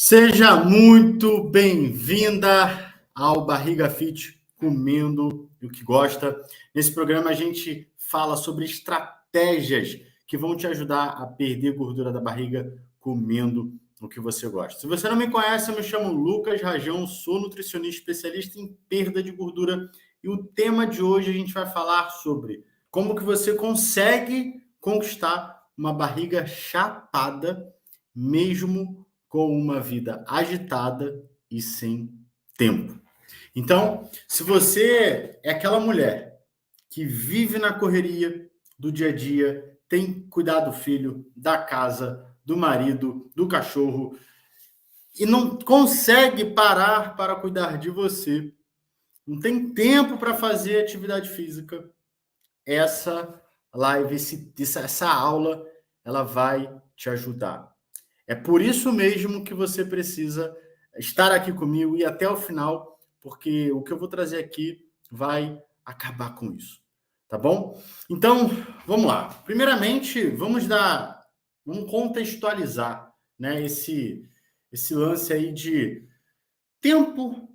Seja muito bem-vinda ao Barriga Fit Comendo o que Gosta. Nesse programa a gente fala sobre estratégias que vão te ajudar a perder gordura da barriga comendo o que você gosta. Se você não me conhece, eu me chamo Lucas Rajão, sou nutricionista especialista em perda de gordura e o tema de hoje a gente vai falar sobre como que você consegue conquistar uma barriga chapada mesmo com uma vida agitada e sem tempo. Então, se você é aquela mulher que vive na correria do dia a dia, tem que cuidar do filho, da casa, do marido, do cachorro, e não consegue parar para cuidar de você, não tem tempo para fazer atividade física, essa live, essa aula, ela vai te ajudar. É por isso mesmo que você precisa estar aqui comigo e até o final, porque o que eu vou trazer aqui vai acabar com isso, tá bom? Então, vamos lá. Primeiramente, vamos contextualizar, né, esse lance aí de tempo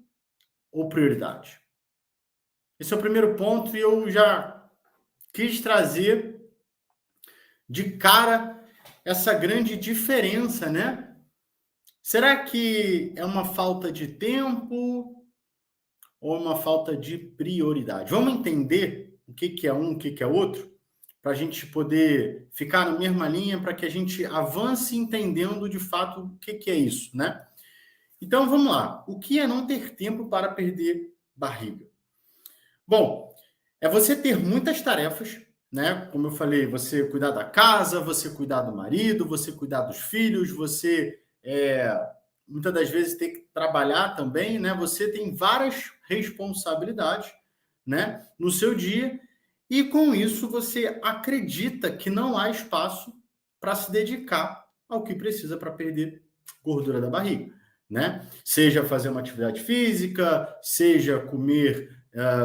ou prioridade. Esse é o primeiro ponto e eu já quis trazer de cara essa grande diferença, né? Será que é uma falta de tempo ou uma falta de prioridade? Vamos entender o que que é um, o que que é outro, para a gente poder ficar na mesma linha, para que a gente avance entendendo de fato o que que é isso, né? Então vamos lá. O que é não ter tempo para perder barriga? Bom, é você ter muitas tarefas, né? Como eu falei, você cuidar da casa, você cuidar do marido, você cuidar dos filhos, você muitas das vezes ter que trabalhar também, né? Você tem várias responsabilidades, né, no seu dia, e com isso você acredita que não há espaço para se dedicar ao que precisa para perder gordura da barriga, né? Seja fazer uma atividade física, seja comer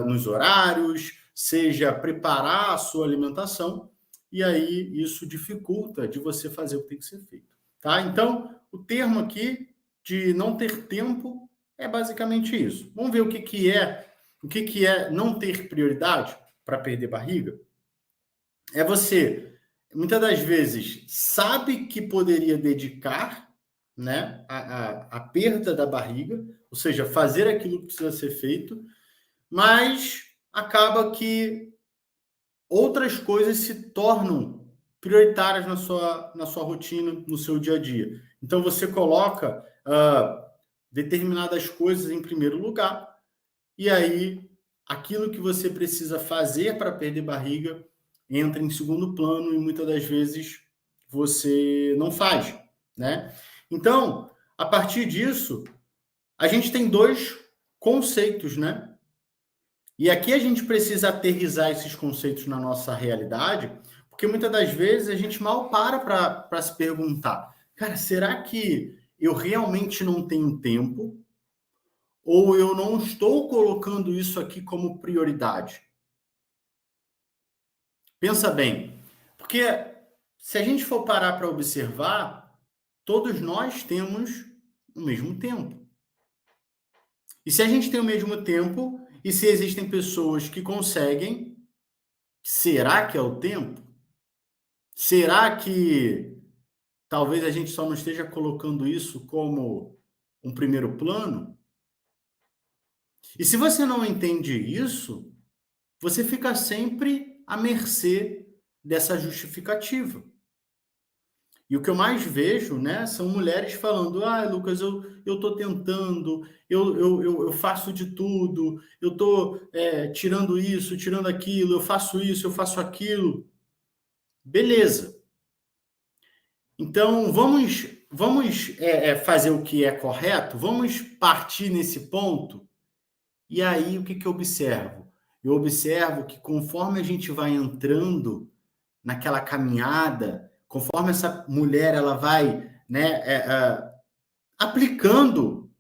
nos horários, seja preparar a sua alimentação, e aí isso dificulta de você fazer o que tem que ser feito, tá? Então, o termo aqui de não ter tempo é basicamente isso. Vamos ver o que é não ter prioridade para perder barriga? É você, muitas das vezes, sabe que poderia dedicar, né, a perda da barriga, ou seja, fazer aquilo que precisa ser feito, mas acaba que outras coisas se tornam prioritárias na sua rotina, no seu dia a dia. Então, você coloca determinadas coisas em primeiro lugar, e aí aquilo que você precisa fazer para perder barriga entra em segundo plano e muitas das vezes você não faz, né? Então, a partir disso, a gente tem dois conceitos, né? E aqui a gente precisa aterrissar esses conceitos na nossa realidade, porque muitas das vezes a gente mal para se perguntar, cara, será que eu realmente não tenho tempo? Ou eu não estou colocando isso aqui como prioridade? Pensa bem, porque se a gente for parar para observar, todos nós temos o mesmo tempo. E se a gente tem o mesmo tempo, e se existem pessoas que conseguem, será que é o tempo? Será que talvez a gente só não esteja colocando isso como um primeiro plano? E se você não entende isso, você fica sempre à mercê dessa justificativa. E o que eu mais vejo, né, são mulheres falando: ah, Lucas, eu estou tentando, eu faço de tudo, eu estou tirando isso, tirando aquilo, eu faço isso, eu faço aquilo. Beleza. Então, vamos fazer o que é correto, vamos partir nesse ponto. E aí, o que que eu observo? Eu observo que conforme a gente vai entrando naquela caminhada, conforme essa mulher ela vai, né, aplicando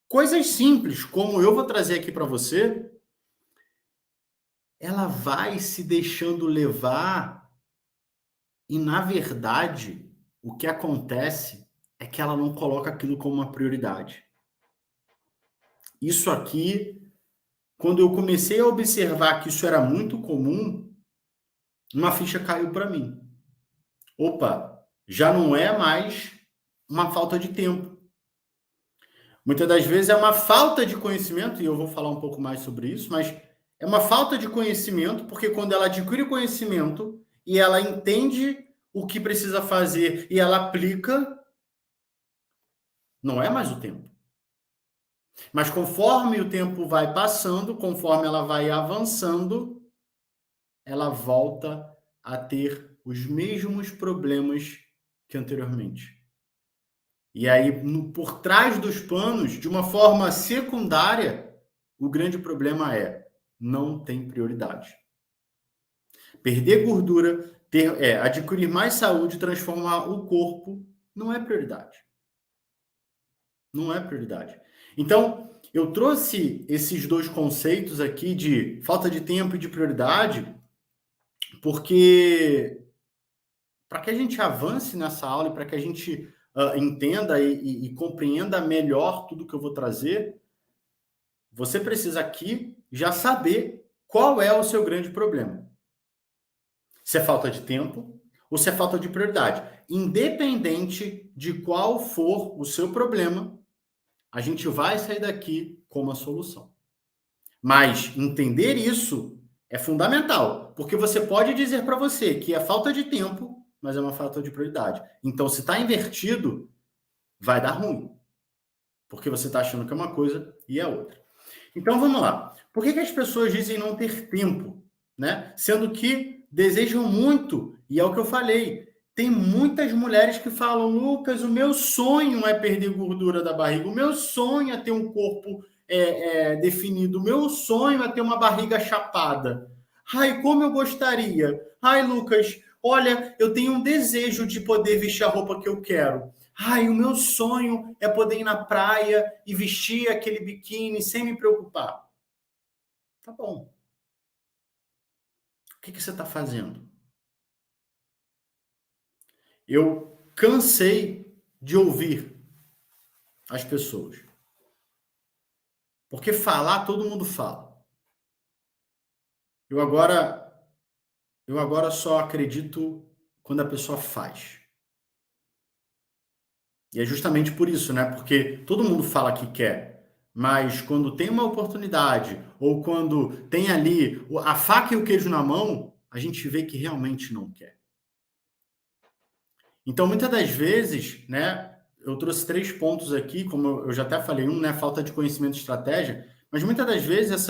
coisas simples, como eu vou trazer aqui para você, ela vai se deixando levar e, na verdade, o que acontece é que ela não coloca aquilo como uma prioridade. Isso aqui, quando eu comecei a observar que isso era muito comum, uma ficha caiu para mim. Opa, já não é mais uma falta de tempo. Muitas das vezes é uma falta de conhecimento, e eu vou falar um pouco mais sobre isso, mas é uma falta de conhecimento, porque quando ela adquire conhecimento e ela entende o que precisa fazer e ela aplica, não é mais o tempo. Mas conforme o tempo vai passando, conforme ela vai avançando, ela volta a ter os mesmos problemas que anteriormente. E aí, por trás dos panos, de uma forma secundária, o grande problema é não tem prioridade. Perder gordura, adquirir mais saúde, transformar o corpo, não é prioridade. Não é prioridade. Então, eu trouxe esses dois conceitos aqui de falta de tempo e de prioridade, porque para que a gente avance nessa aula e para que a gente entenda e compreenda melhor tudo que eu vou trazer, você precisa aqui já saber qual é o seu grande problema. Se é falta de tempo ou se é falta de prioridade. Independente de qual for o seu problema, a gente vai sair daqui com uma solução. Mas entender isso é fundamental, porque você pode dizer para você que é falta de tempo, mas é uma falta de prioridade. Então, se está invertido, vai dar ruim, porque você está achando que é uma coisa e é outra. Então, vamos lá. Por que as pessoas dizem não ter tempo, né? Sendo que desejam muito, e é o que eu falei, tem muitas mulheres que falam, Lucas, o meu sonho é perder gordura da barriga, o meu sonho é ter um corpo definido, o meu sonho é ter uma barriga chapada. Ai, como eu gostaria. Ai, Lucas, olha, eu tenho um desejo de poder vestir a roupa que eu quero. Ai, o meu sonho é poder ir na praia e vestir aquele biquíni sem me preocupar. Tá bom. O que você está fazendo? Eu cansei de ouvir as pessoas. Porque falar, todo mundo fala. Eu agora só acredito quando a pessoa faz. E é justamente por isso, né? Porque todo mundo fala que quer, mas quando tem uma oportunidade ou quando tem ali a faca e o queijo na mão, a gente vê que realmente não quer. Então, muitas das vezes, né, eu trouxe 3 pontos aqui, como eu já até falei, né, falta de conhecimento e estratégia, mas muitas das vezes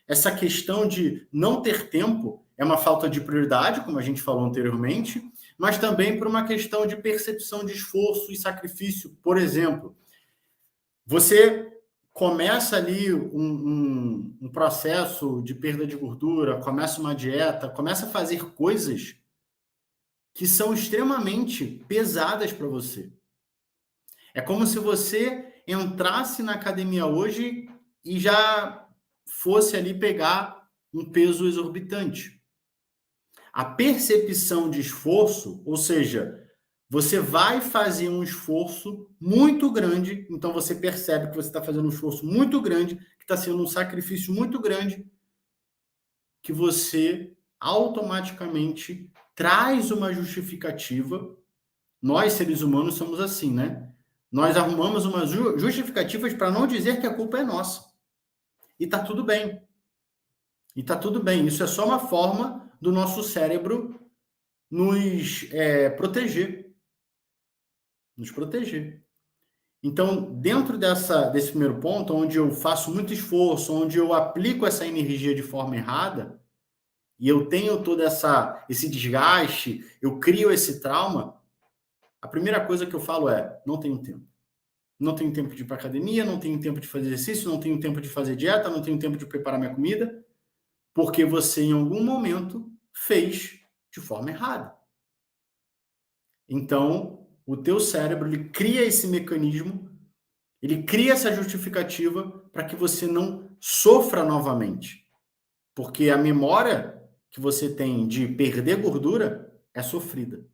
essa questão de não ter tempo é uma falta de prioridade, como a gente falou anteriormente, mas também por uma questão de percepção de esforço e sacrifício. Por exemplo, você começa ali um processo de perda de gordura, começa uma dieta, começa a fazer coisas que são extremamente pesadas para você. É como se você entrasse na academia hoje e já fosse ali pegar um peso exorbitante. A percepção de esforço, ou seja, você vai fazer um esforço muito grande, então você percebe que você está fazendo um esforço muito grande, que está sendo um sacrifício muito grande, que você automaticamente traz uma justificativa. Nós, seres humanos, somos assim, né? Nós arrumamos umas justificativas para não dizer que a culpa é nossa. E tá tudo bem. E tá tudo bem. Isso é só uma forma do nosso cérebro nos proteger. Nos proteger. Então, dentro desse primeiro ponto, onde eu faço muito esforço, onde eu aplico essa energia de forma errada, e eu tenho todo esse desgaste, eu crio esse trauma, a primeira coisa que eu falo é, não tenho tempo. Não tenho tempo de ir para academia, não tenho tempo de fazer exercício, não tenho tempo de fazer dieta, não tenho tempo de preparar minha comida, porque você, em algum momento, fez de forma errada. Então, o teu cérebro, ele cria esse mecanismo, ele cria essa justificativa para que você não sofra novamente. Porque a memória que você tem de perder gordura é sofrida.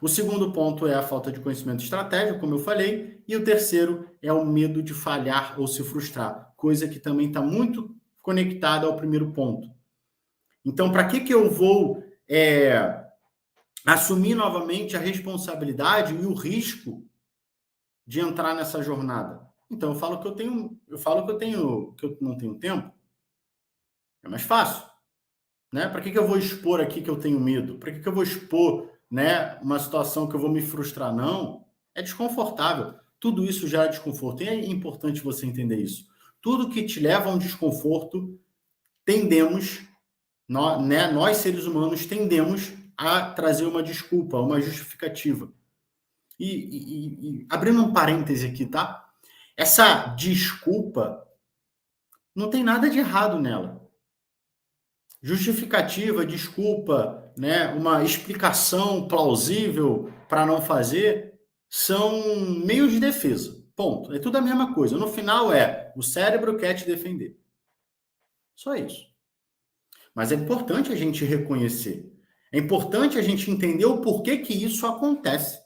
O segundo ponto é a falta de conhecimento estratégico, como eu falei, e o terceiro é o medo de falhar ou se frustrar, coisa que também está muito conectada ao primeiro ponto. Então, para que eu vou assumir novamente a responsabilidade e o risco de entrar nessa jornada? Então, eu falo que eu não tenho tempo. É mais fácil, né? Para que eu vou expor aqui que eu tenho medo? Para que eu vou expor, né, uma situação que eu vou me frustrar? Não, é desconfortável. Tudo isso já é desconforto. E é importante você entender isso. Tudo que te leva a um desconforto, nós seres humanos, tendemos a trazer uma desculpa, uma justificativa. E abrindo um parêntese aqui, tá? Essa desculpa, não tem nada de errado nela. Justificativa, desculpa, né, uma explicação plausível para não fazer, são meios de defesa. Ponto. É tudo a mesma coisa. No final o cérebro quer te defender. Só isso. Mas é importante a gente reconhecer. É importante a gente entender o porquê que isso acontece.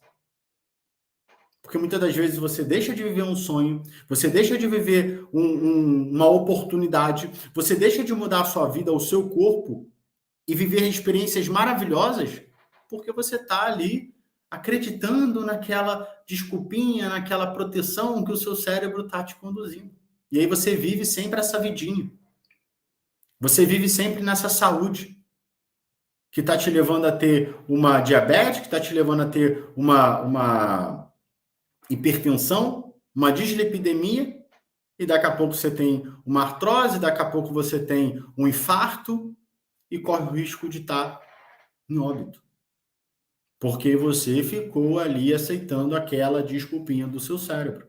Porque muitas das vezes você deixa de viver um sonho, você deixa de viver uma oportunidade, você deixa de mudar a sua vida, o seu corpo, e viver experiências maravilhosas, porque você está ali acreditando naquela desculpinha, naquela proteção que o seu cérebro está te conduzindo. E aí você vive sempre essa vidinha. Você vive sempre nessa saúde que está te levando a ter uma diabetes, que está te levando a ter uma hipertensão, uma dislipidemia, e daqui a pouco você tem uma artrose, daqui a pouco você tem um infarto e corre o risco de estar em óbito. Porque você ficou ali aceitando aquela desculpinha do seu cérebro.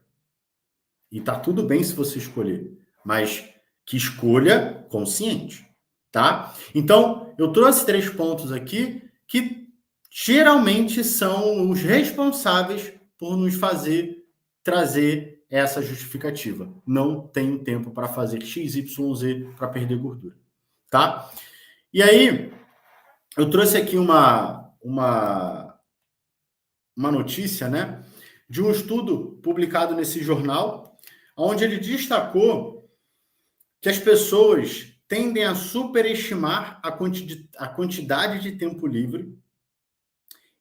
E tá tudo bem se você escolher, mas que escolha consciente, tá? Então, eu trouxe 3 pontos aqui que geralmente são os responsáveis por nos fazer trazer essa justificativa. Não tenho tempo para fazer XYZ para perder gordura, tá? E aí, eu trouxe aqui uma notícia, né, de um estudo publicado nesse jornal, onde ele destacou que as pessoas tendem a superestimar a quantidade de tempo livre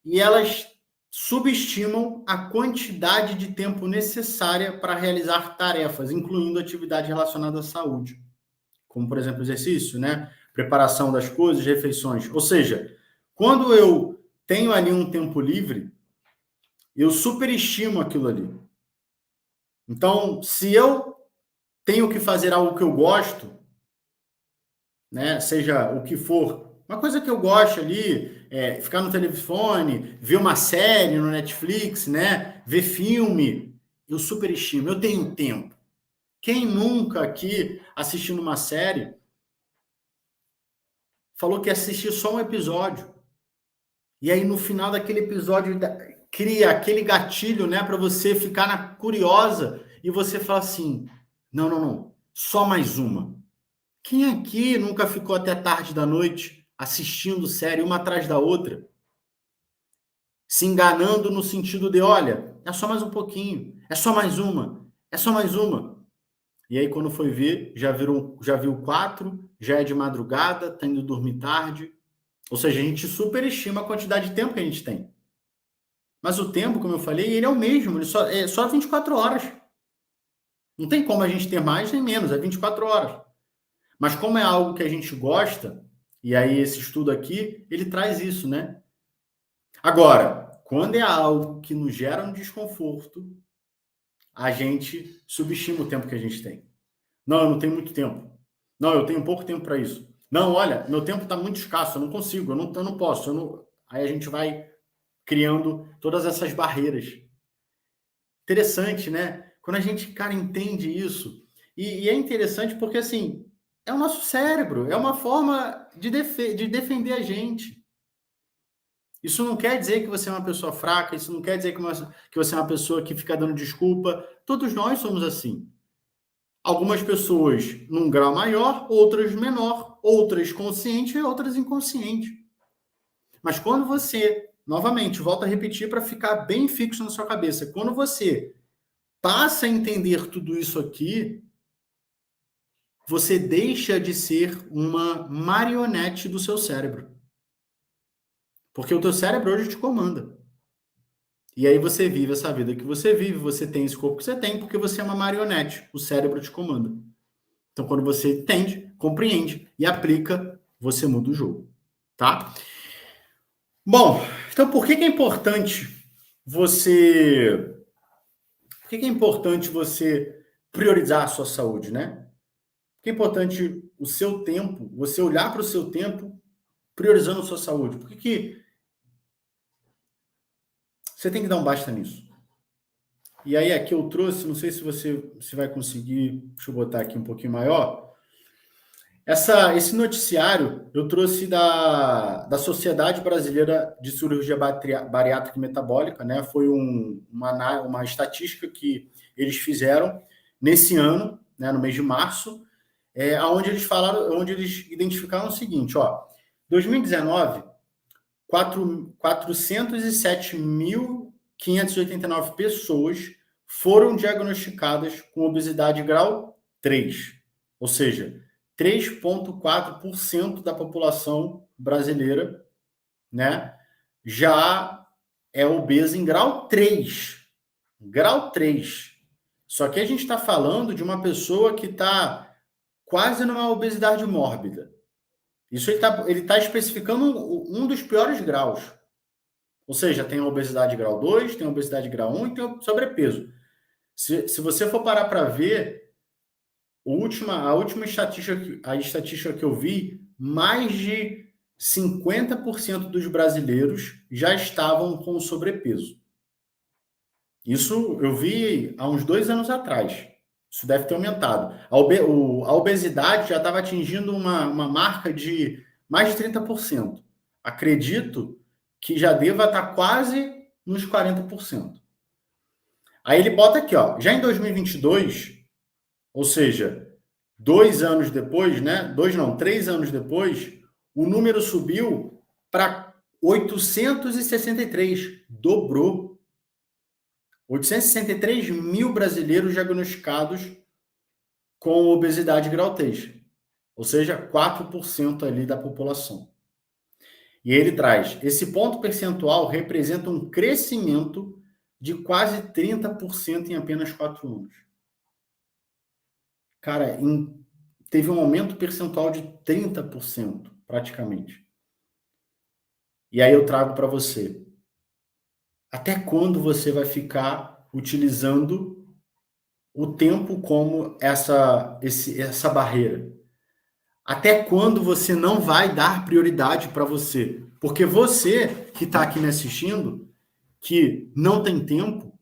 e elas subestimam a quantidade de tempo necessária para realizar tarefas, incluindo atividades relacionadas à saúde, como, por exemplo, exercício, né, preparação das coisas, refeições. Ou seja, quando eu tenho ali um tempo livre, eu superestimo aquilo ali. Então, se eu tenho que fazer algo que eu gosto, né, seja o que for, uma coisa que eu gosto ali, ficar no telefone, ver uma série no Netflix, né, ver filme, eu superestimo, eu tenho tempo. Quem nunca aqui, assistindo uma série, falou que ia assistir só um episódio, e aí no final daquele episódio cria aquele gatilho, né, para você ficar curiosa, e você fala assim, não, só mais uma. Quem aqui nunca ficou até tarde da noite assistindo série uma atrás da outra? Se enganando no sentido de, olha, é só mais um pouquinho, é só mais uma, é só mais uma. E aí quando foi ver, já viu 4, já é de madrugada, tá indo dormir tarde. Ou seja, a gente superestima a quantidade de tempo que a gente tem. Mas o tempo, como eu falei, ele é o mesmo, ele é só 24 horas. Não tem como a gente ter mais nem menos, é 24 horas. Mas como é algo que a gente gosta, e aí esse estudo aqui, ele traz isso, né? Agora, quando é algo que nos gera um desconforto, a gente subestima o tempo que a gente tem. Não, eu não tenho muito tempo. Não, eu tenho pouco tempo para isso. Não, olha, meu tempo está muito escasso, eu não consigo, eu não posso. Aí a gente vai criando todas essas barreiras. Interessante, né? Quando a gente, cara, entende isso. E é interessante porque, assim, é o nosso cérebro, é uma forma de defender a gente. Isso não quer dizer que você é uma pessoa fraca, isso não quer dizer que você é uma pessoa que fica dando desculpa. Todos nós somos assim. Algumas pessoas num grau maior, outras menor, outras conscientes e outras inconscientes. Mas quando você novamente, volto a repetir para ficar bem fixo na sua cabeça. Quando você passa a entender tudo isso aqui, você deixa de ser uma marionete do seu cérebro. Porque o teu cérebro hoje te comanda. E aí você vive essa vida que você vive, você tem esse corpo que você tem, porque você é uma marionete. O cérebro te comanda. Então, quando você entende, compreende e aplica, você muda o jogo. Tá? Bom, então por que é importante você... Por que é importante você priorizar a sua saúde, né? Por que é importante o seu tempo, você olhar para o seu tempo priorizando a sua saúde? Por que você tem que dar um basta nisso? E aí aqui eu trouxe, não sei se você vai conseguir, deixa eu botar aqui um pouquinho maior. Esse noticiário eu trouxe da Sociedade Brasileira de Cirurgia Bariátrica e Metabólica, né? Foi uma estatística que eles fizeram nesse ano, né, no mês de março, onde eles identificaram o seguinte, ó, 2019, 407.589 pessoas foram diagnosticadas com obesidade grau 3, ou seja, 3,4% da população brasileira, né, já é obesa em grau 3. Grau 3. Só que a gente está falando de uma pessoa que está quase numa obesidade mórbida. Isso ele tá especificando um dos piores graus. Ou seja, tem a obesidade grau 2, tem a obesidade grau 1 e tem o sobrepeso. Se você for parar para ver, a última estatística que eu vi, mais de 50% dos brasileiros já estavam com sobrepeso. Isso eu vi há uns 2 anos atrás. Isso deve ter aumentado. A obesidade já estava atingindo uma marca de mais de 30%. Acredito que já deva estar quase nos 40%. Aí ele bota aqui, ó, já em 2022, ou seja, 2 anos depois, né? 3 anos depois, o número subiu para 863, dobrou. 863 mil brasileiros diagnosticados com obesidade grau 3, ou seja, 4% ali da população. E ele traz, esse ponto percentual representa um crescimento de quase 30% em apenas 4 anos. Cara, teve um aumento percentual de 30%, praticamente. E aí eu trago para você. Até quando você vai ficar utilizando o tempo como essa barreira? Até quando você não vai dar prioridade para você? Porque você que está aqui me assistindo, que não tem tempo,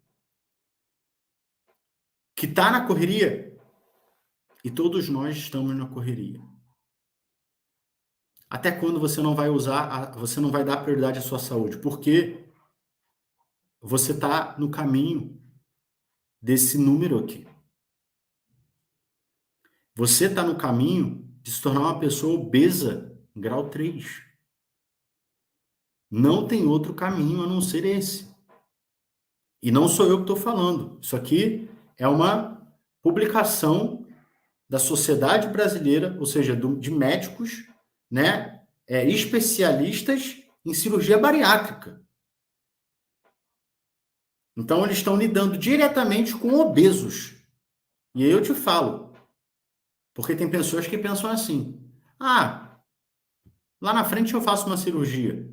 que está na correria, e todos nós estamos na correria. Até quando você não vai você não vai dar prioridade à sua saúde? Porque você está no caminho desse número aqui. Você está no caminho de se tornar uma pessoa obesa grau 3. Não tem outro caminho a não ser esse. E não sou eu que estou falando. Isso aqui é uma publicação da Sociedade Brasileira, ou seja, de médicos, né, especialistas em cirurgia bariátrica. Então, eles estão lidando diretamente com obesos. E aí eu te falo, porque tem pessoas que pensam assim, lá na frente eu faço uma cirurgia.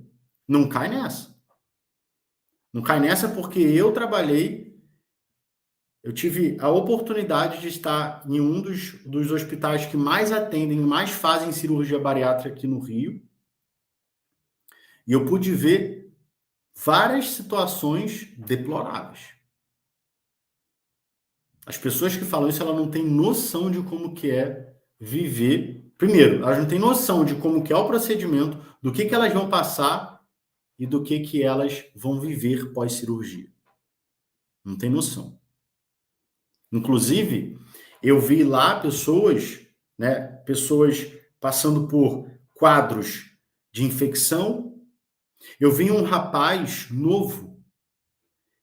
Não cai nessa. Não cai nessa porque eu tive a oportunidade de estar em um dos hospitais que mais atendem, mais fazem cirurgia bariátrica aqui no Rio. E eu pude ver várias situações deploráveis. As pessoas que falam isso, elas não têm noção de como que é viver. Primeiro, elas não têm noção de como que é o procedimento, do que elas vão passar e do que elas vão viver pós-cirurgia. Não tem noção. Inclusive, eu vi lá pessoas passando por quadros de infecção, Eu vi um rapaz novo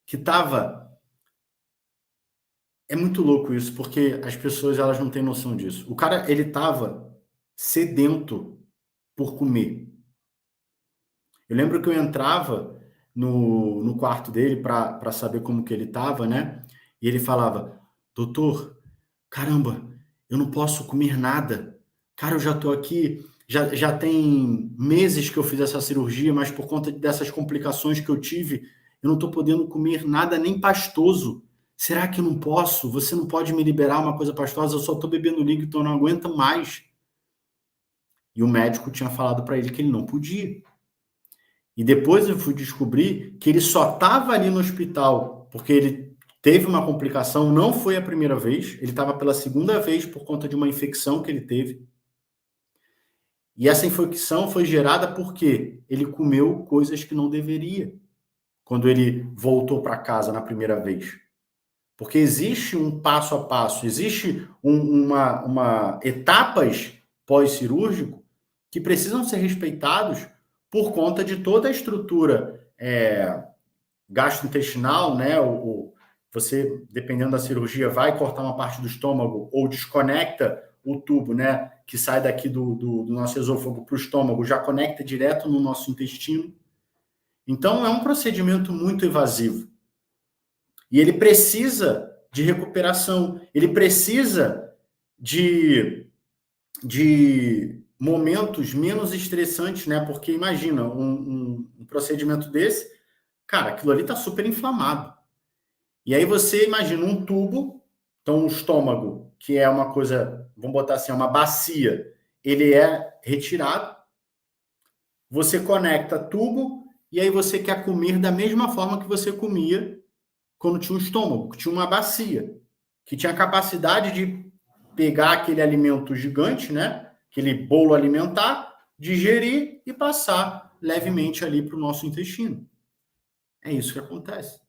que estava... É muito louco isso, porque as pessoas elas não têm noção disso. O cara, ele estava sedento por comer. Eu lembro que eu entrava no quarto dele para saber como que ele estava, né? E ele falava, doutor, caramba, eu não posso comer nada. Cara, eu já estou aqui, já tem meses que eu fiz essa cirurgia, mas por conta dessas complicações que eu tive, eu não estou podendo comer nada nem pastoso. Será que eu não posso? Você não pode me liberar uma coisa pastosa? Eu só estou bebendo líquido, então eu não aguento mais. E o médico tinha falado para ele que ele não podia. E depois eu fui descobrir que ele só estava ali no hospital porque ele teve uma complicação, não foi a primeira vez, ele estava pela segunda vez por conta de uma infecção que ele teve. E essa infecção foi gerada porque ele comeu coisas que não deveria quando ele voltou para casa na primeira vez. Porque existe um passo a passo, existe uma etapas pós-cirúrgico que precisam ser respeitados por conta de toda a estrutura gastrointestinal, né? Você, dependendo da cirurgia, vai cortar uma parte do estômago ou desconecta o tubo, né? Que sai daqui do nosso esôfago para o estômago, já conecta direto no nosso intestino. Então, é um procedimento muito invasivo. E ele precisa de recuperação, ele precisa de momentos menos estressantes, né? Porque imagina, um procedimento desse, cara, aquilo ali tá super inflamado. E aí você imagina um tubo, então o estômago, que é uma coisa, vamos botar assim, uma bacia, ele é retirado, você conecta tubo, e aí você quer comer da mesma forma que você comia quando tinha um estômago, que tinha uma bacia, que tinha a capacidade de pegar aquele alimento gigante, né? Aquele bolo alimentar, digerir e passar levemente ali para o nosso intestino. É isso que acontece.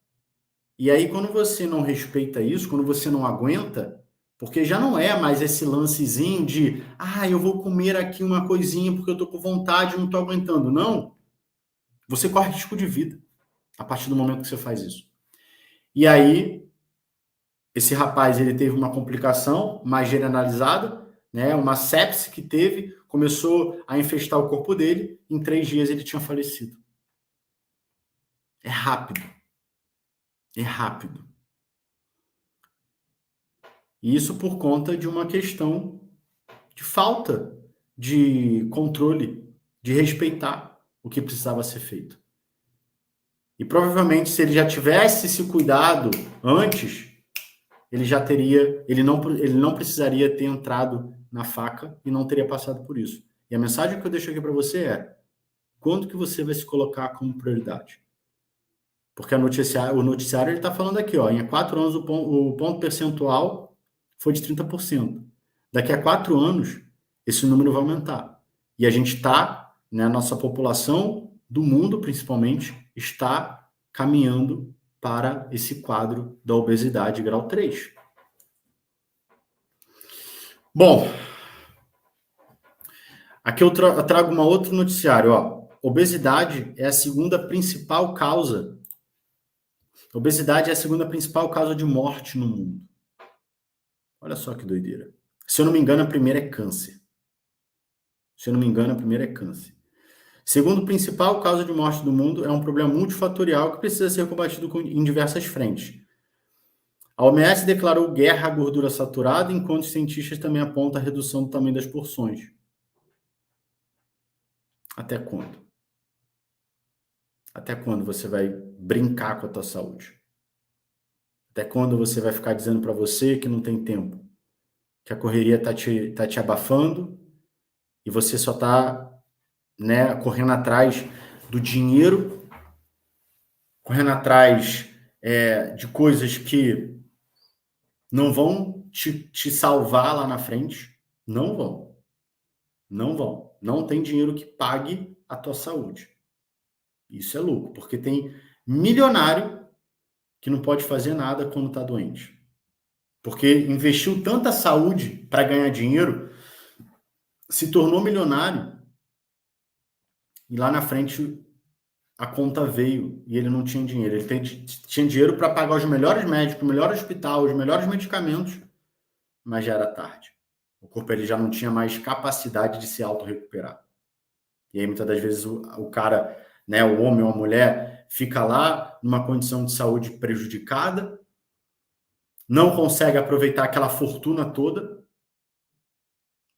E aí, quando você não respeita isso, quando você não aguenta, porque já não é mais esse lancezinho de eu vou comer aqui uma coisinha porque eu tô com vontade e não tô aguentando. Não. Você corre risco de vida a partir do momento que você faz isso. E aí, esse rapaz, ele teve uma complicação mais generalizada, né? Uma sepse que teve, começou a infestar o corpo dele, em 3 dias ele tinha falecido. É rápido. É rápido. E isso por conta de uma questão de falta de controle, de respeitar o que precisava ser feito. E provavelmente, se ele já tivesse se cuidado antes, ele não precisaria ter entrado na faca e não teria passado por isso. E a mensagem que eu deixo aqui para você é: quando que você vai se colocar como prioridade? Porque o noticiário ele está falando aqui, em 4 anos o ponto percentual foi de 30%. Daqui a 4 anos, esse número vai aumentar. E a gente está, né, a nossa população do mundo, principalmente, está caminhando para esse quadro da obesidade grau 3. Bom, aqui eu trago uma outro noticiário. Obesidade é a segunda principal causa. Obesidade é a segunda principal causa de morte no mundo. Olha só que doideira. Se eu não me engano, a primeira é câncer. Segundo principal causa de morte do mundo, é um problema multifatorial que precisa ser combatido em diversas frentes. A OMS declarou guerra à gordura saturada, enquanto os cientistas também apontam a redução do tamanho das porções. Até quando? Até quando você vai brincar com a tua saúde? Até quando você vai ficar dizendo para você que não tem tempo? Que a correria tá te abafando e você só tá, né, correndo atrás do dinheiro, correndo atrás de coisas que não vão te salvar lá na frente. Não vão. Não vão. Não tem dinheiro que pague a tua saúde. Isso é louco, porque tem milionário que não pode fazer nada quando está doente. Porque investiu tanta saúde para ganhar dinheiro, se tornou milionário e lá na frente a conta veio e ele não tinha dinheiro. Ele tinha dinheiro para pagar os melhores médicos, o melhor hospital, os melhores medicamentos, mas já era tarde. O corpo ele já não tinha mais capacidade de se auto-recuperar. E aí, muitas das vezes, o cara, né, o homem ou a mulher, fica lá numa condição de saúde prejudicada, não consegue aproveitar aquela fortuna toda.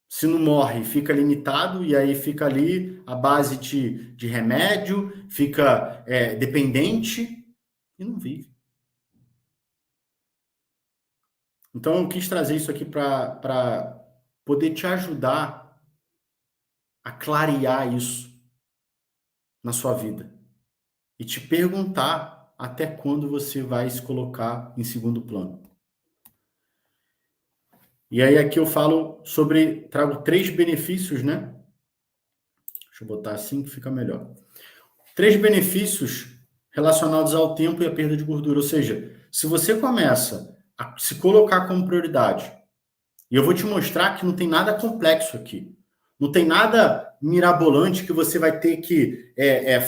Se não morre, fica limitado, e aí fica ali à base de remédio, fica dependente e não vive. Então, eu quis trazer isso aqui para poder te ajudar a clarear isso na sua vida e te perguntar até quando você vai se colocar em segundo plano. E aí aqui eu falo trago 3 benefícios, né? Deixa eu botar assim que fica melhor. 3 benefícios relacionados ao tempo e à perda de gordura. Ou seja, se você começa a se colocar como prioridade, e eu vou te mostrar que não tem nada complexo aqui, não tem nada mirabolante que você vai ter que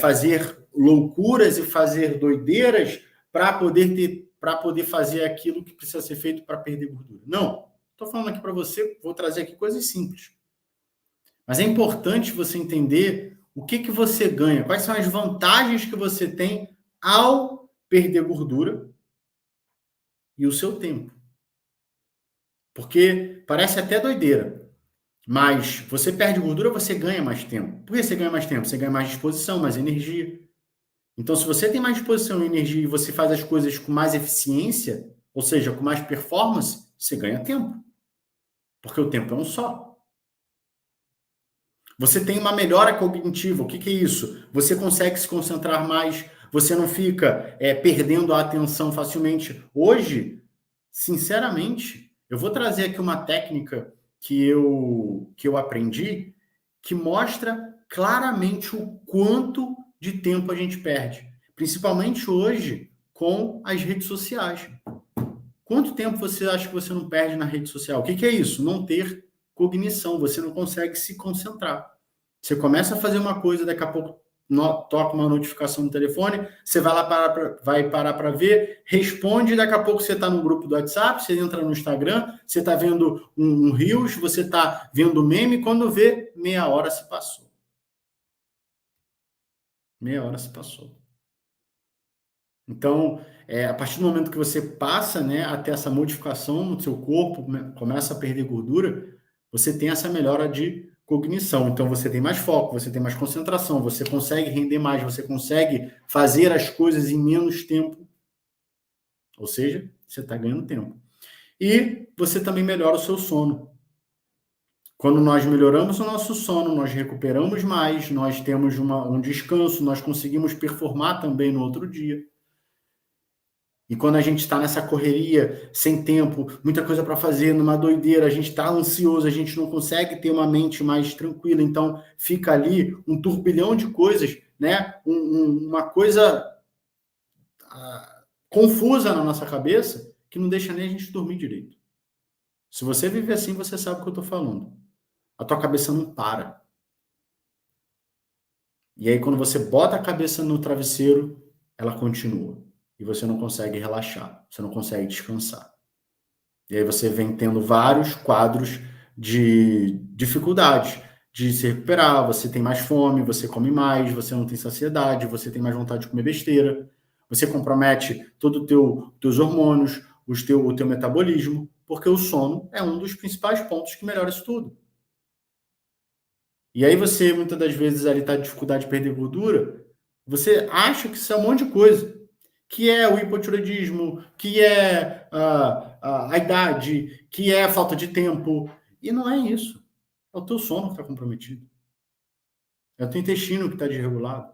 fazer loucuras e fazer doideiras para poder fazer aquilo que precisa ser feito para perder gordura. Não. Estou falando aqui para você, vou trazer aqui coisas simples. Mas é importante você entender o que você ganha, quais são as vantagens que você tem ao perder gordura e o seu tempo. Porque parece até doideira, mas você perde gordura, você ganha mais tempo. Por que você ganha mais tempo? Você ganha mais disposição, mais energia. Então, se você tem mais disposição e energia e você faz as coisas com mais eficiência, ou seja, com mais performance, você ganha tempo. Porque o tempo é um só. Você tem uma melhora cognitiva. O que é isso? Você consegue se concentrar mais, você não fica perdendo a atenção facilmente. Hoje, sinceramente, eu vou trazer aqui uma técnica que eu aprendi que mostra claramente o quanto de tempo a gente perde. Principalmente hoje com as redes sociais. Quanto tempo você acha que você não perde na rede social? O que é isso? Não ter cognição. Você não consegue se concentrar. Você começa a fazer uma coisa, daqui a pouco toca uma notificação no telefone, você vai lá vai parar para ver, responde, daqui a pouco você está no grupo do WhatsApp, você entra no Instagram, você está vendo um Reels, você está vendo meme, quando vê, meia hora se passou. Meia hora se passou. Então, a partir do momento que você passa, né, a ter essa modificação no seu corpo, começa a perder gordura, você tem essa melhora de cognição. Então, você tem mais foco, você tem mais concentração, você consegue render mais, você consegue fazer as coisas em menos tempo. Ou seja, você está ganhando tempo. E você também melhora o seu sono. Quando nós melhoramos o nosso sono, nós recuperamos mais, nós temos um descanso, nós conseguimos performar também no outro dia. E quando a gente está nessa correria, sem tempo, muita coisa para fazer, numa doideira, a gente está ansioso, a gente não consegue ter uma mente mais tranquila, então fica ali um turbilhão de coisas, né? Uma coisa confusa na nossa cabeça que não deixa nem a gente dormir direito. Se você viver assim, você sabe o que eu estou falando. A tua cabeça não para. E aí, quando você bota a cabeça no travesseiro, ela continua. E você não consegue relaxar, você não consegue descansar. E aí você vem tendo vários quadros de dificuldades de se recuperar, você tem mais fome, você come mais, você não tem saciedade, você tem mais vontade de comer besteira, você compromete todo o teus hormônios, o teu metabolismo, porque o sono é um dos principais pontos que melhora isso tudo. E aí você, muitas das vezes, ali está com dificuldade de perder gordura, você acha que isso é um monte de coisa, que é o hipotireoidismo, que é a idade, que é a falta de tempo. E não é isso. É o teu sono que está comprometido. É o teu intestino que está desregulado.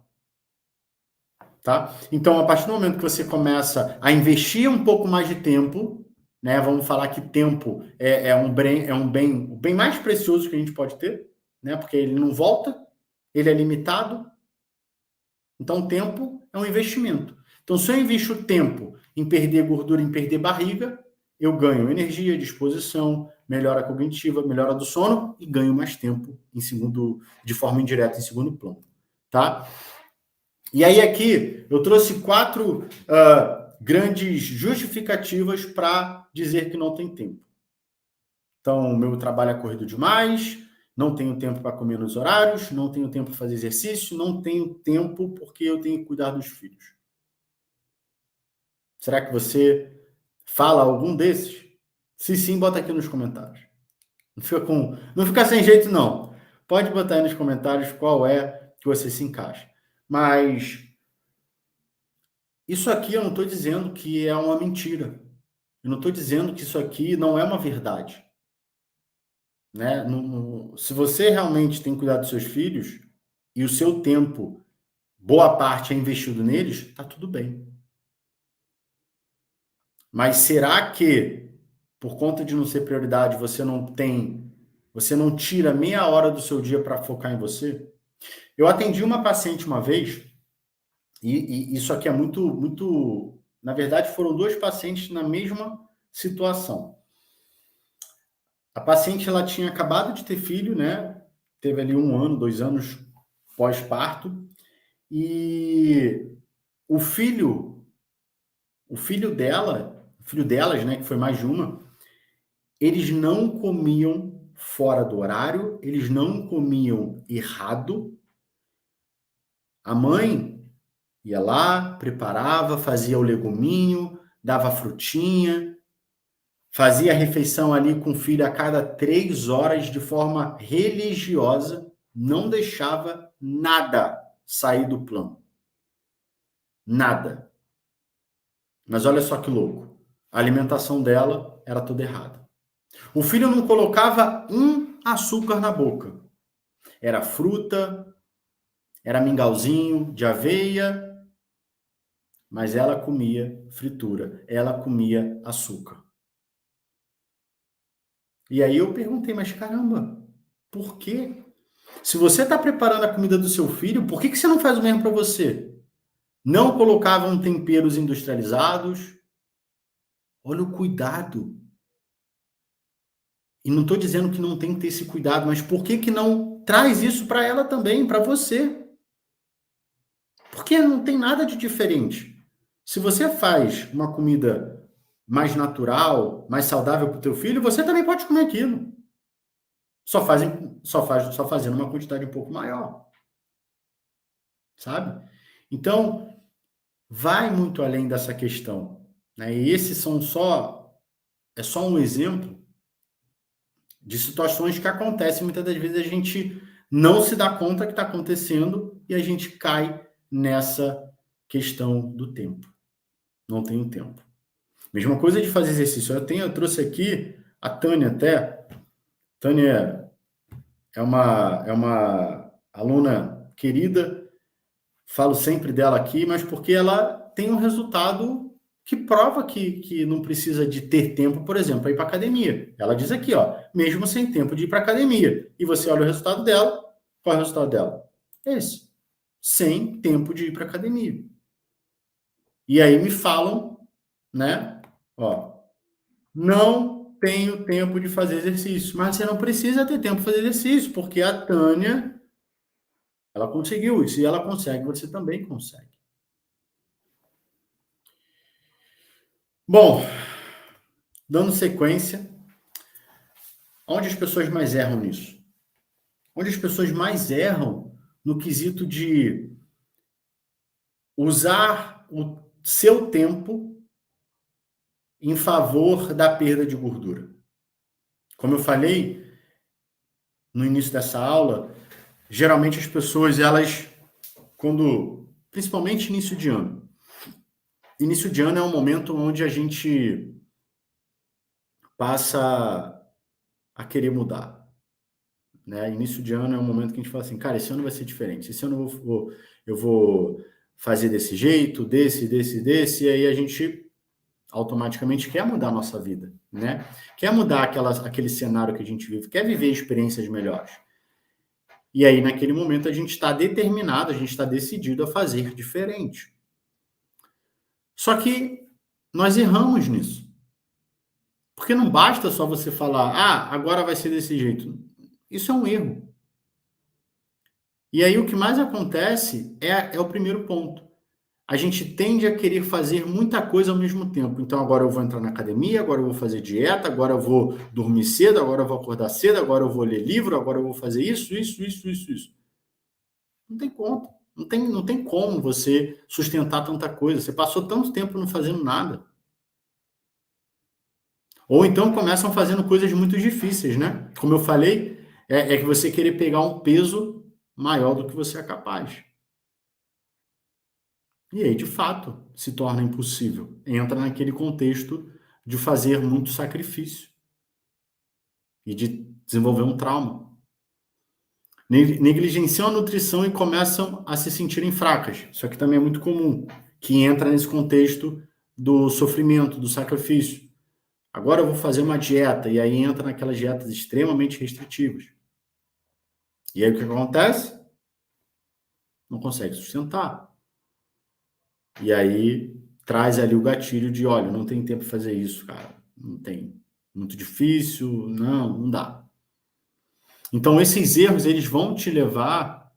Tá? Então, a partir do momento que você começa a investir um pouco mais de tempo, né? Vamos falar que tempo é um bem, o bem mais precioso que a gente pode ter, né? Porque ele não volta, ele é limitado. Então, tempo é um investimento. Então, se eu investo tempo em perder gordura, em perder barriga, eu ganho energia, disposição, melhora cognitiva, melhora do sono e ganho mais tempo de forma indireta em segundo plano, tá? E aí aqui eu trouxe 4 grandes justificativas para dizer que não tem tempo. Então, o meu trabalho é corrido demais, não tenho tempo para comer nos horários, não tenho tempo para fazer exercício, não tenho tempo porque eu tenho que cuidar dos filhos. Será que você fala algum desses? Se sim, bota aqui nos comentários. Não fica sem jeito, não. Pode botar aí nos comentários qual é que você se encaixa. Mas isso aqui eu não estou dizendo que é uma mentira. Eu não estou dizendo que isso aqui não é uma verdade. Né? Se você realmente tem cuidado dos seus filhos e o seu tempo, boa parte é investido neles, está tudo bem. Mas será que, por conta de não ser prioridade, você não tira meia hora do seu dia para focar em você? Eu atendi uma paciente uma vez, e isso aqui é muito. Na verdade, foram 2 pacientes na mesma situação. A paciente ela tinha acabado de ter filho, né? Teve ali 1 ano, 2 anos pós-parto, e o filho delas, né, que foi mais de uma, eles não comiam fora do horário, eles não comiam errado. A mãe ia lá, preparava, fazia o leguminho, dava frutinha, fazia a refeição ali com o filho a cada 3 horas de forma religiosa, não deixava nada sair do plano. Nada. Mas olha só que louco. A alimentação dela era toda errada. O filho não colocava um açúcar na boca. Era fruta, era mingauzinho de aveia, mas ela comia fritura, ela comia açúcar. E aí eu perguntei, mas caramba, por quê? Se você está preparando a comida do seu filho, por que você não faz o mesmo para você? Não colocavam temperos industrializados. Olha o cuidado. E não estou dizendo que não tem que ter esse cuidado, mas por que não traz isso para ela também, para você? Porque não tem nada de diferente. Se você faz uma comida mais natural, mais saudável para o teu filho, você também pode comer aquilo. Só fazendo uma quantidade um pouco maior. Sabe? Então, vai muito além dessa questão. Né? E esses é só um exemplo de situações que acontecem. Muitas das vezes a gente não se dá conta que está acontecendo e a gente cai nessa questão do tempo. Não tenho tempo. Mesma coisa de fazer exercício. Eu trouxe aqui a Tânia até. Tânia é uma aluna querida, falo sempre dela aqui, mas porque ela tem um resultado que prova que não precisa de ter tempo, por exemplo, para ir para academia. Ela diz aqui, ó, mesmo sem tempo de ir para academia. E você olha o resultado dela, qual é o resultado dela? Esse. Sem tempo de ir para academia. E aí me falam, né? Ó, não tenho tempo de fazer exercício. Mas você não precisa ter tempo de fazer exercício, porque a Tânia, ela conseguiu. E se ela consegue, você também consegue. Bom, dando sequência, onde as pessoas mais erram nisso? Onde as pessoas mais erram no quesito de usar o seu tempo em favor da perda de gordura. Como eu falei no início dessa aula, geralmente as pessoas, principalmente início de ano é um momento onde a gente passa a querer mudar. Né? Início de ano é um momento que a gente fala assim, cara, esse ano vai ser diferente, esse ano eu vou fazer desse jeito, desse, e aí a gente automaticamente quer mudar a nossa vida, né? Quer mudar aquele cenário que a gente vive, quer viver experiências melhores. E aí, naquele momento, a gente está determinado, a gente está decidido a fazer diferente. Só que nós erramos nisso. Porque não basta só você falar, agora vai ser desse jeito. Isso é um erro. E aí o que mais acontece é o primeiro ponto. A gente tende a querer fazer muita coisa ao mesmo tempo. Então, agora eu vou entrar na academia, agora eu vou fazer dieta, agora eu vou dormir cedo, agora eu vou acordar cedo, agora eu vou ler livro, agora eu vou fazer isso. Não tem conta. Não tem como você sustentar tanta coisa. Você passou tanto tempo não fazendo nada. Ou então começam fazendo coisas muito difíceis, né? Como eu falei, é que você querer pegar um peso maior do que você é capaz. E aí, de fato, se torna impossível. Entra naquele contexto de fazer muito sacrifício e de desenvolver um trauma. Negligenciam a nutrição e começam a se sentirem fracas. Isso aqui também é muito comum, que entra nesse contexto do sofrimento, do sacrifício. Agora eu vou fazer uma dieta, e aí entra naquelas dietas extremamente restritivas. E aí o que acontece? Não consegue sustentar. E aí traz ali o gatilho de, olha, não tem tempo para fazer isso, cara. Não tem. Muito difícil, não dá. Então esses erros, eles vão te levar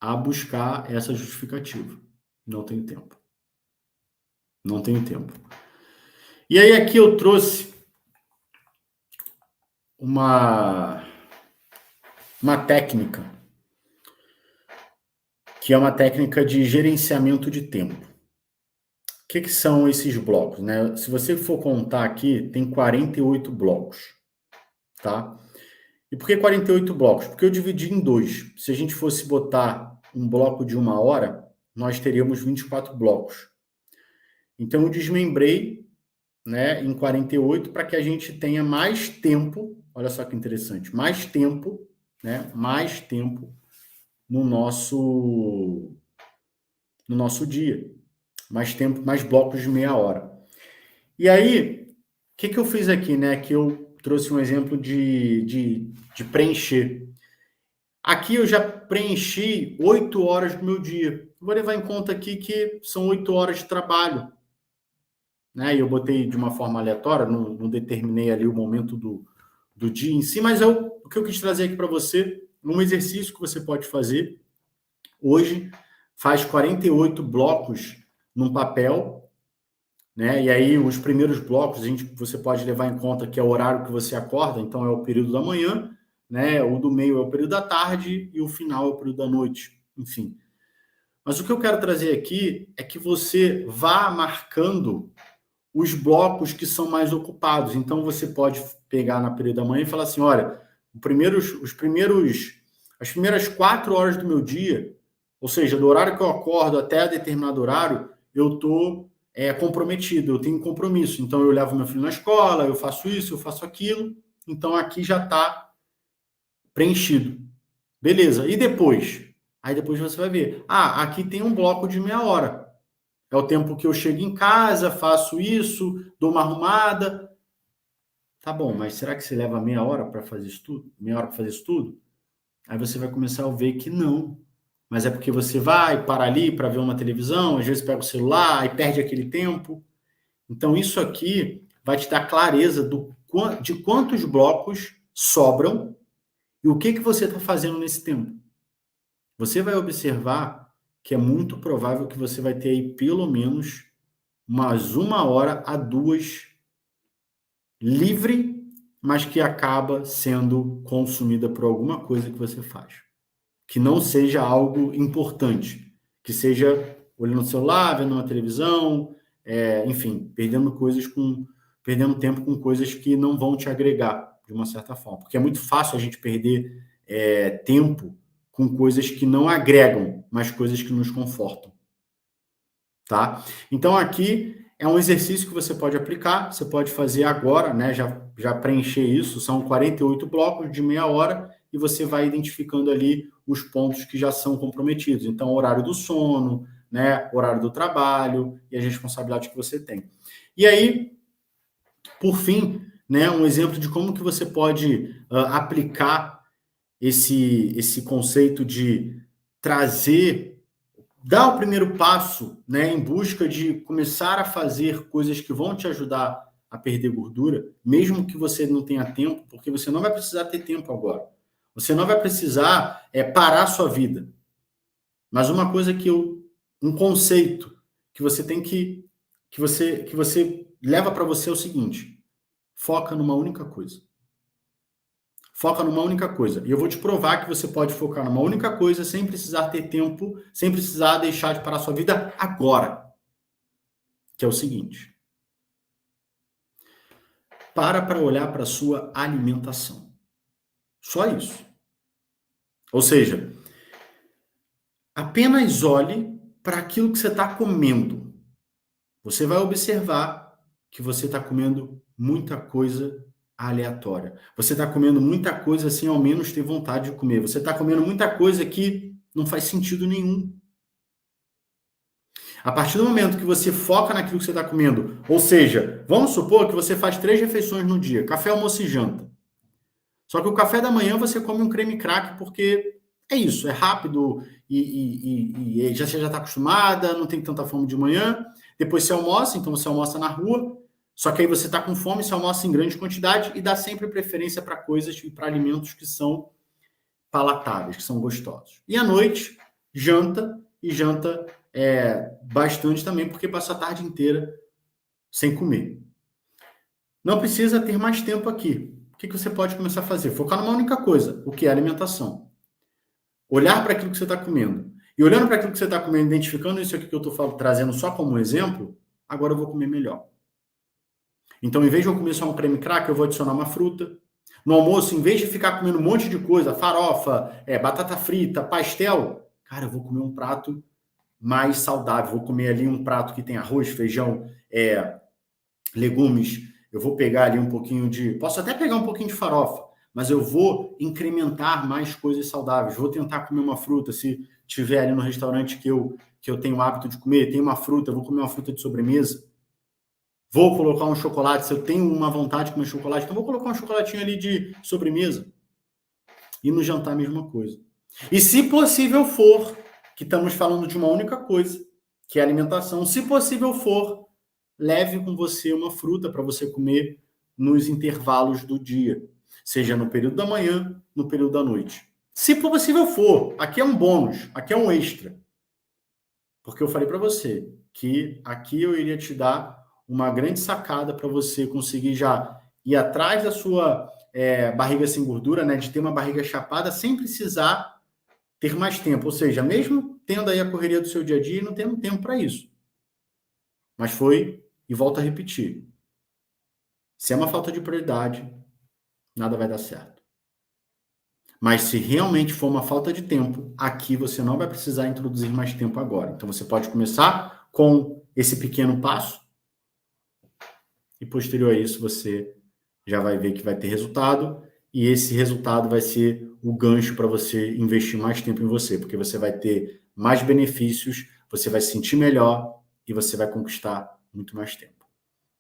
a buscar essa justificativa. Não tenho tempo. Não tenho tempo. E aí aqui eu trouxe uma técnica, que é uma técnica de gerenciamento de tempo. O que são esses blocos, né? Se você for contar aqui, tem 48 blocos, tá? E por que 48 blocos? Porque eu dividi em dois. Se a gente fosse botar um bloco de 1 hora, nós teríamos 24 blocos. Então eu desmembrei, né, em 48 para que a gente tenha mais tempo, olha só que interessante, mais tempo, né, mais tempo no nosso dia. Mais tempo, mais blocos de meia hora. E aí, o que eu fiz aqui, né? Que eu trouxe um exemplo de preencher. Aqui eu já preenchi 8 horas do meu dia. Vou levar em conta aqui que são 8 horas de trabalho. Né? E eu botei de uma forma aleatória, não determinei ali o momento do dia em si, mas o que eu quis trazer aqui para você, um exercício que você pode fazer hoje, faz 48 blocos num papel, né? E aí os primeiros blocos você pode levar em conta que é o horário que você acorda, então é o período da manhã, né? O do meio é o período da tarde e o final é o período da noite, enfim. Mas o que eu quero trazer aqui é que você vá marcando os blocos que são mais ocupados. Então você pode pegar na período da manhã e falar assim, olha, as primeiras 4 horas do meu dia, ou seja, do horário que eu acordo até determinado horário, eu estou comprometido, eu tenho compromisso. Então eu levo meu filho na escola, eu faço isso, eu faço aquilo. Então aqui já está preenchido. Beleza. E depois? Aí depois você vai ver. Aqui tem um bloco de meia hora. É o tempo que eu chego em casa, faço isso, dou uma arrumada. Tá bom, mas será que você leva meia hora para fazer isso tudo? Meia hora para fazer isso tudo? Aí você vai começar a ver que não. Mas é porque você vai para ali para ver uma televisão, às vezes pega o celular e perde aquele tempo. Então, isso aqui vai te dar clareza de quantos blocos sobram e o que você está fazendo nesse tempo. Você vai observar que é muito provável que você vai ter aí pelo menos umas 1 hora a 2 livre, mas que acaba sendo consumida por alguma coisa que você faz. Que não seja algo importante, que seja olhando no celular, vendo uma televisão, enfim, perdendo tempo com coisas que não vão te agregar de uma certa forma. Porque é muito fácil a gente perder tempo com coisas que não agregam, mas coisas que nos confortam. Tá? Então aqui é um exercício que você pode aplicar, você pode fazer agora, né? Já preencher isso, são 48 blocos de meia hora e você vai identificando ali os pontos que já são comprometidos. Então, horário do sono, né? Horário do trabalho e as responsabilidades que você tem. E aí, por fim, né? Um exemplo de como que você pode aplicar esse conceito de dar o primeiro passo, né, em busca de começar a fazer coisas que vão te ajudar a perder gordura, mesmo que você não tenha tempo, porque você não vai precisar ter tempo agora. Você não vai precisar parar a sua vida. Mas uma coisa um conceito que você tem que você leva para você é o seguinte: foca numa única coisa. Foca numa única coisa. E eu vou te provar que você pode focar numa única coisa sem precisar ter tempo, sem precisar deixar de parar a sua vida agora. Que é o seguinte: para olhar para a sua alimentação. Só isso. Ou seja, apenas olhe para aquilo que você está comendo. Você vai observar que você está comendo muita coisa aleatória. Você está comendo muita coisa sem ao menos ter vontade de comer. Você está comendo muita coisa que não faz sentido nenhum. A partir do momento que você foca naquilo que você está comendo, ou seja, vamos supor que você faz 3 refeições no dia, café, almoço e janta. Só que o café da manhã você come um creme crack porque é isso, é rápido e você já está acostumada, não tem tanta fome de manhã. Depois você almoça, então você almoça na rua, só que aí você está com fome, você almoça em grande quantidade e dá sempre preferência para coisas e para alimentos que são palatáveis, que são gostosos. E à noite, janta, e janta bastante também, porque passa a tarde inteira sem comer. Não precisa ter mais tempo aqui. O que você pode começar a fazer? Focar numa única coisa, o que é alimentação. Olhar para aquilo que você está comendo. E olhando para aquilo que você está comendo, identificando isso aqui que eu estou trazendo só como um exemplo, agora eu vou comer melhor. Então, em vez de eu comer só um creme crack, eu vou adicionar uma fruta. No almoço, em vez de ficar comendo um monte de coisa, farofa, batata frita, pastel, cara, eu vou comer um prato mais saudável. Vou comer ali um prato que tem arroz, feijão, legumes. Eu vou pegar ali um pouquinho posso até pegar um pouquinho de farofa, mas eu vou incrementar mais coisas saudáveis. Vou tentar comer uma fruta, se tiver ali no restaurante que eu tenho o hábito de comer, tem uma fruta, eu vou comer uma fruta de sobremesa. Vou colocar um chocolate, se eu tenho uma vontade de comer chocolate, então vou colocar um chocolatinho ali de sobremesa. E no jantar a mesma coisa. E se possível for, que estamos falando de uma única coisa, que é a alimentação, se possível for, leve com você uma fruta para você comer nos intervalos do dia. Seja no período da manhã, no período da noite. Se possível for, aqui é um bônus, aqui é um extra. Porque eu falei para você que aqui eu iria te dar uma grande sacada para você conseguir já ir atrás da sua barriga sem gordura, né? De ter uma barriga chapada sem precisar ter mais tempo. Ou seja, mesmo tendo aí a correria do seu dia a dia e não tendo tempo para isso. Mas e volto a repetir, se é uma falta de prioridade, nada vai dar certo. Mas se realmente for uma falta de tempo, aqui você não vai precisar introduzir mais tempo agora. Então você pode começar com esse pequeno passo e posterior a isso você já vai ver que vai ter resultado e esse resultado vai ser o gancho para você investir mais tempo em você, porque você vai ter mais benefícios, você vai se sentir melhor e você vai conquistar muito mais tempo.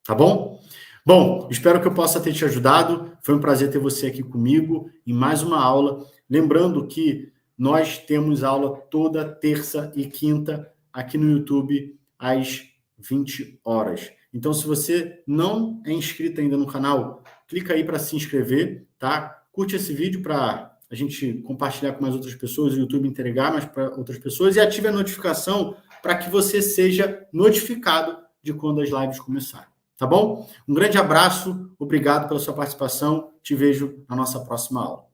Tá bom? Bom, espero que eu possa ter te ajudado. Foi um prazer ter você aqui comigo em mais uma aula. Lembrando que nós temos aula toda terça e quinta aqui no YouTube às 20 horas. Então, se você não é inscrito ainda no canal, clica aí para se inscrever, tá? Curte esse vídeo para a gente compartilhar com mais outras pessoas, o YouTube entregar mais para outras pessoas e ative a notificação para que você seja notificado de quando as lives começarem. Tá bom? Um grande abraço, obrigado pela sua participação. Te vejo na nossa próxima aula.